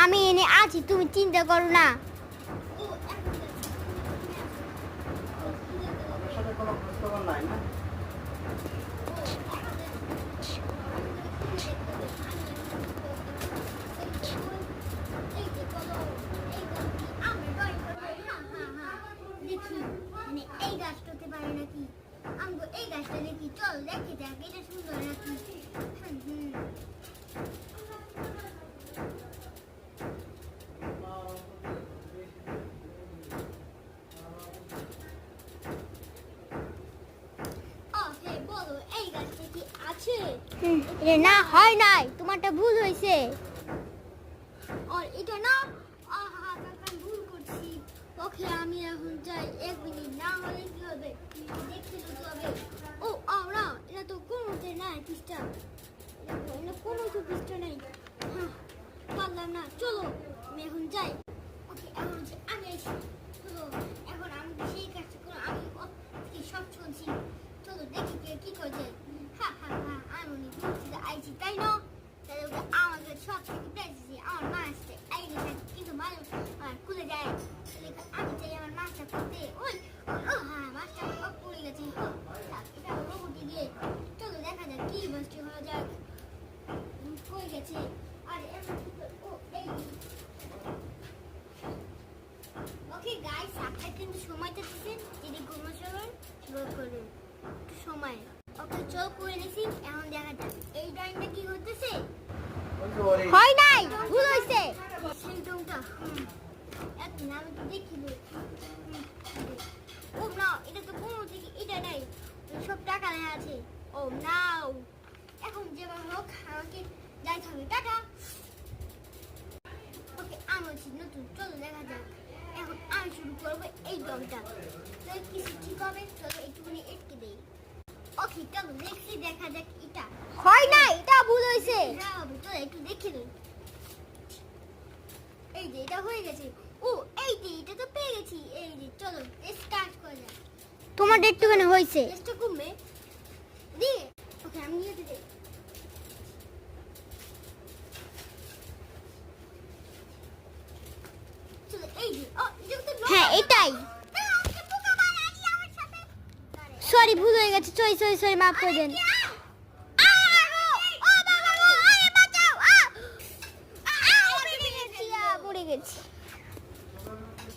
আমি এনে আছি, তুমি চিন্তা করো না। এই গাছটা হতে পারে নাকি? আমগো এই গাছটা দেখি, চল দেখে দেখ এটা সুন্দর নাকি। বলো এই গাছটা কি আছে? না, হয় নাই, তোমারটা ভুল হয়েছে। আর এটা না, আহা কাকা ভুল করছি। ওকে আমি এখন যাই, 1 মিনিট না হলে কি হবে, দেখতে তো হবে। ও না, এটা তো কোনোতে নাই পৃষ্ঠা, এটা কোনো তো পৃষ্ঠা নাই। হ্যাঁ পারলাম না, চলো আমি এখন যাই। ওকে এখন যে আমি এসে চলো, এখন আমি সেই কাজটা করো, আমি সব শুনছি। চলো দেখি কি করে যায়। আমি অনেক ঘুরতে আইছি তাই না, তাহলে ওটা আমাকে সব থেকে পেয়েছি। আমার মাছটা এই কিন্তু মানুষ খুলে যায়, আমি চাই আমার মাছটা করতে। ওই মাছটা পড়ে গেছে। এটা রোবটে গিয়ে চলো দেখা যাক কি মাছটি হওয়া যাক। কই গেছে? আর ও এই ওকে গাইস, আপনারা কিন্তু সময়টা দিচ্ছেন, যদি ঘুমো চলুন করুন সময়। ওকে চল করে নিছি, এখন দেখা যাক এই ড্রয়িংটা কি করতেছে। হয় নাই, ভুল হয়েছে। সেই ড্রয়িংটা এত নাম তো দেখিল। ও না, এটা তো কোনো থেকে এটা নাই, সব টাকা লেখা আছে। ও নাও, এখন যেভাবে হোক আমাকে যাইতে হবে। টাকা ওকে আমি হচ্ছি নতুন, চলো দেখা যাক। এখন আমি শুরু করবো এই ড্রয়িংটা, তো কিছু ঠিক হবে। চলো একটুখানি এটকে দেই। ওকে চলো দেখছি, দেখা যাক এটা হয় নাই, এটা ভুল হয়েছে। হ্যাঁ হবে, চলো একটু দেখে নিই। এই যে এটা হয়ে গেছে। ও এই যে এটা তো পেয়ে গেছি। এই যে চলো স্টার্ট করা যাক। তোমারটা একটুখানি হয়েছে। চেষ্টা কমবে দিয়ে। ওকে আমি নিয়ে দিই। চলো এই যে এটা তো হ্যাঁ এটাই। সরি, ভুল হয়ে গেছে। সরি, মাফ করে দেন।